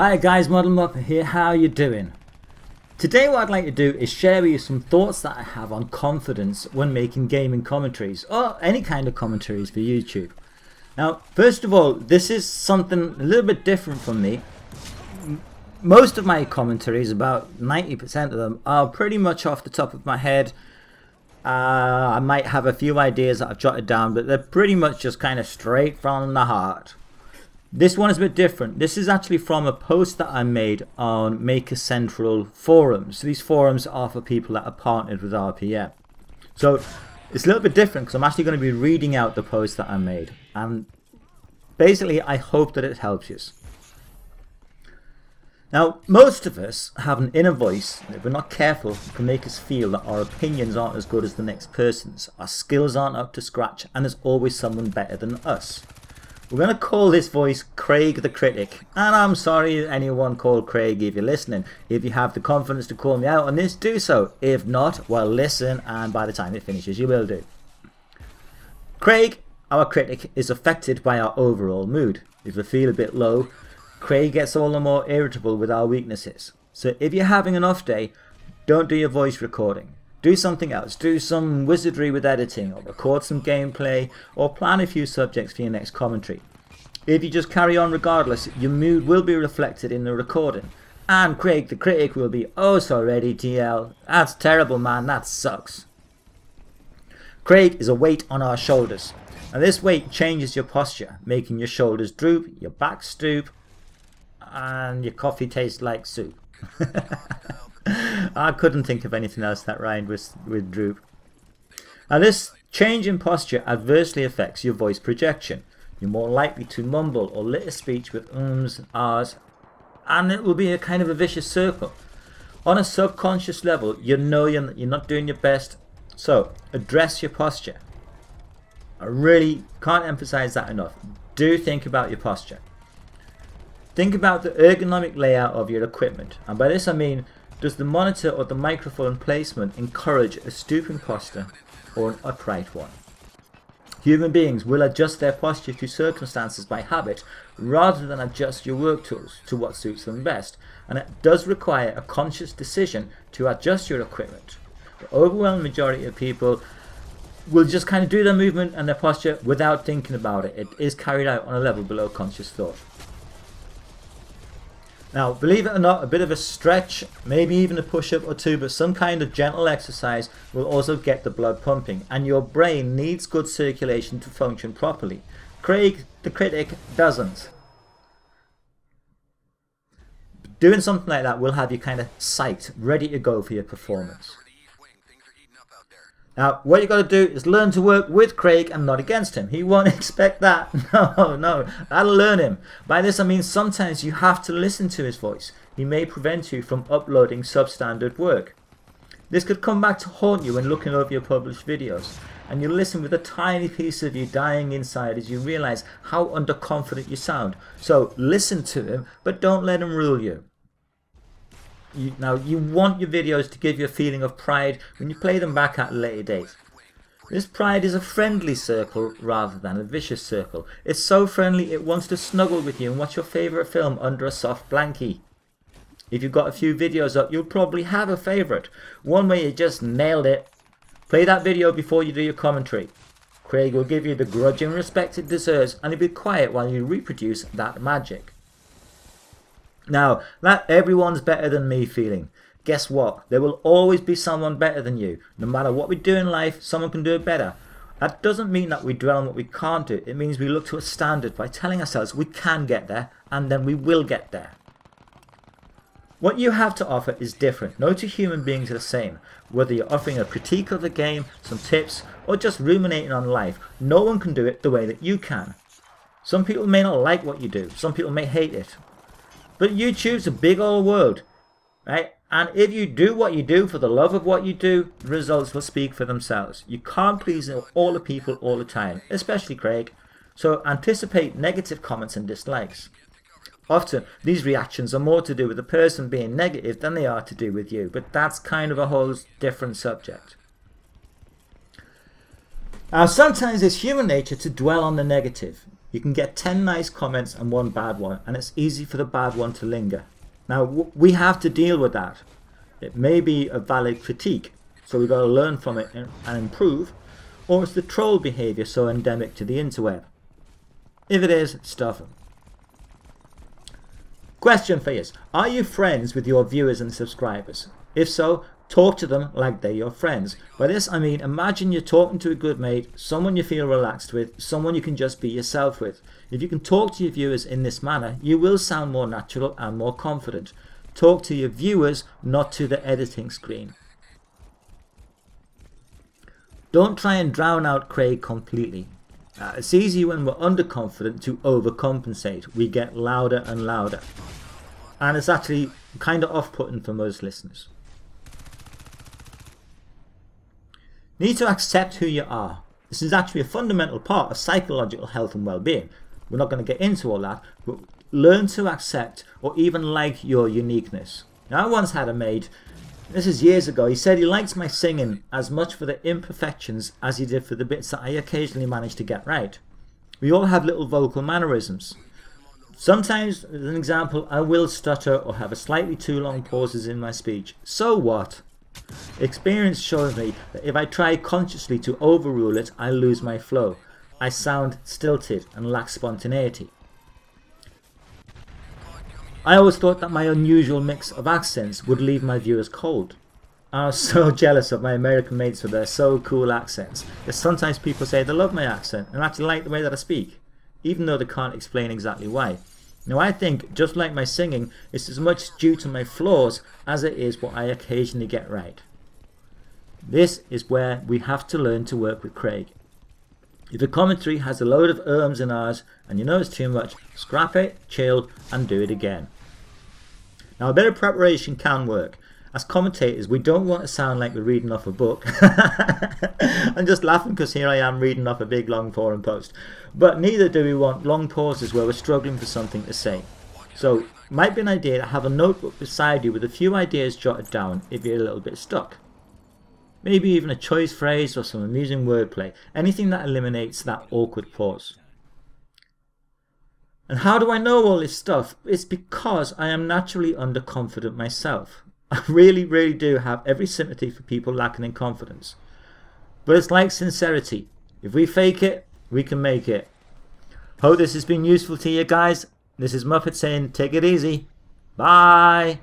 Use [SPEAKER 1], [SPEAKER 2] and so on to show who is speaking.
[SPEAKER 1] Hi guys, Model Muppet here, how you doing? Today what I'd like to do is share with you some thoughts that I have on confidence when making gaming commentaries, or any kind of commentaries for YouTube. Now, first of all, this is something a little bit different from me. Most of my commentaries, about 90% of them, are pretty much off the top of my head. I might have a few ideas that I've jotted down, but they're pretty much just kind of straight from the heart. This one is a bit different. This is actually from a post that I made on Maker Central forums. These forums are for people that are partnered with RPM. So it's a little bit different because I'm actually going to be reading out the post that I made. And basically I hope that it helps you. Now, most of us have an inner voice that, if we're not careful, can make us feel that our opinions aren't as good as the next person's, our skills aren't up to scratch, and there's always someone better than us. We're going to call this voice Craig the Critic, and I'm sorry anyone called Craig if you're listening. If you have the confidence to call me out on this, do so. If not, well, listen, and by the time it finishes, you will do. Craig, our critic, is affected by our overall mood. If we feel a bit low, Craig gets all the more irritable with our weaknesses. So if you're having an off day, don't do your voice recording. Do something else. Do some wizardry with editing, or record some gameplay, or plan a few subjects for your next commentary. If you just carry on regardless, your mood will be reflected in the recording. And Craig the Critic will be oh so ready to yell, "That's terrible, man, that sucks." Craig is a weight on our shoulders, and this weight changes your posture, making your shoulders droop, your back stoop, and your coffee tastes like soup. I couldn't think of anything else that rhymed with droop. Now, this change in posture adversely affects your voice projection. You're more likely to mumble or litter speech with ums, ahs, and it will be a kind of a vicious circle. On a subconscious level, you know you're not doing your best, so address your posture. I really can't emphasize that enough. Do think about your posture. Think about the ergonomic layout of your equipment, and by this I mean, does the monitor or the microphone placement encourage a stooping posture or an upright one? Human beings will adjust their posture to circumstances by habit rather than adjust your work tools to what suits them best, and it does require a conscious decision to adjust your equipment. The overwhelming majority of people will just kind of do their movement and their posture without thinking about it. It is carried out on a level below conscious thought. Now, believe it or not, a bit of a stretch, maybe even a push-up or two, but some kind of gentle exercise will also get the blood pumping, and your brain needs good circulation to function properly. Craig the Critic doesn't. Doing something like that will have you kind of psyched, ready to go for your performance. Now, what you got to do is learn to work with Craig and not against him. He won't expect that. No, that'll learn him. By this I mean sometimes you have to listen to his voice. He may prevent you from uploading substandard work. This could come back to haunt you when looking over your published videos, and you listen with a tiny piece of you dying inside as you realize how underconfident you sound. So listen to him, but don't let him rule you. Now, you want your videos to give you a feeling of pride when you play them back at a later date. This pride is a friendly circle rather than a vicious circle. It's so friendly it wants to snuggle with you and watch your favourite film under a soft blankie. If you've got a few videos up, you'll probably have a favourite. One where you just nailed it. Play that video before you do your commentary. Craig will give you the grudging respect it deserves, and he'll be quiet while you reproduce that magic. Now, that everyone's better than me feeling. Guess what? There will always be someone better than you. No matter what we do in life, someone can do it better. That doesn't mean that we dwell on what we can't do. It means we look to a standard by telling ourselves we can get there, and then we will get there. What you have to offer is different. No two human beings are the same. Whether you're offering a critique of the game, some tips, or just ruminating on life, no one can do it the way that you can. Some people may not like what you do. Some people may hate it. But YouTube's a big old world, right? And if you do what you do for the love of what you do, the results will speak for themselves. You can't please all the people all the time, especially Craig. So anticipate negative comments and dislikes. Often, these reactions are more to do with the person being negative than they are to do with you. But that's kind of a whole different subject. Now, sometimes it's human nature to dwell on the negative. You can get 10 nice comments and 1 bad one, and it's easy for the bad one to linger. Now, we have to deal with that. It may be a valid critique, so we've got to learn from it and improve, or it's the troll behaviour so endemic to the interweb. If it is, stuff them. Question for you: are you friends with your viewers and subscribers? If so, talk to them like they're your friends. By this I mean, imagine you're talking to a good mate, someone you feel relaxed with, someone you can just be yourself with. If you can talk to your viewers in this manner, you will sound more natural and more confident. Talk to your viewers, not to the editing screen. Don't try and drown out Craig completely. It's easy when we're underconfident to overcompensate. We get louder and louder. And it's actually kind of off-putting for most listeners. Need to accept who you are. This is actually a fundamental part of psychological health and well-being. We're not going to get into all that, but learn to accept or even like your uniqueness. Now, I once had a mate, this is years ago, he said he likes my singing as much for the imperfections as he did for the bits that I occasionally managed to get right. We all have little vocal mannerisms. Sometimes, as an example, I will stutter or have a slightly too long pauses in my speech. So what? Experience shows me that if I try consciously to overrule it, I lose my flow. I sound stilted and lack spontaneity. I always thought that my unusual mix of accents would leave my viewers cold. I was so jealous of my American mates with their so cool accents. That sometimes people say they love my accent and actually like the way that I speak, even though they can't explain exactly why. Now I think, just like my singing, it's as much due to my flaws as it is what I occasionally get right. This is where we have to learn to work with Craig. If a commentary has a load of ums and ahs and you know it's too much, scrap it, chill, and do it again. Now, a bit of preparation can work. As commentators, we don't want to sound like we're reading off a book. I'm just laughing because here I am reading off a big long forum post. But neither do we want long pauses where we're struggling for something to say. So, might be an idea to have a notebook beside you with a few ideas jotted down if you're a little bit stuck. Maybe even a choice phrase or some amusing wordplay. Anything that eliminates that awkward pause. And how do I know all this stuff? It's because I am naturally underconfident myself. I really do have every sympathy for people lacking in confidence. But it's like sincerity. If we fake it, we can make it. Hope this has been useful to you guys. This is Muppet saying take it easy. Bye.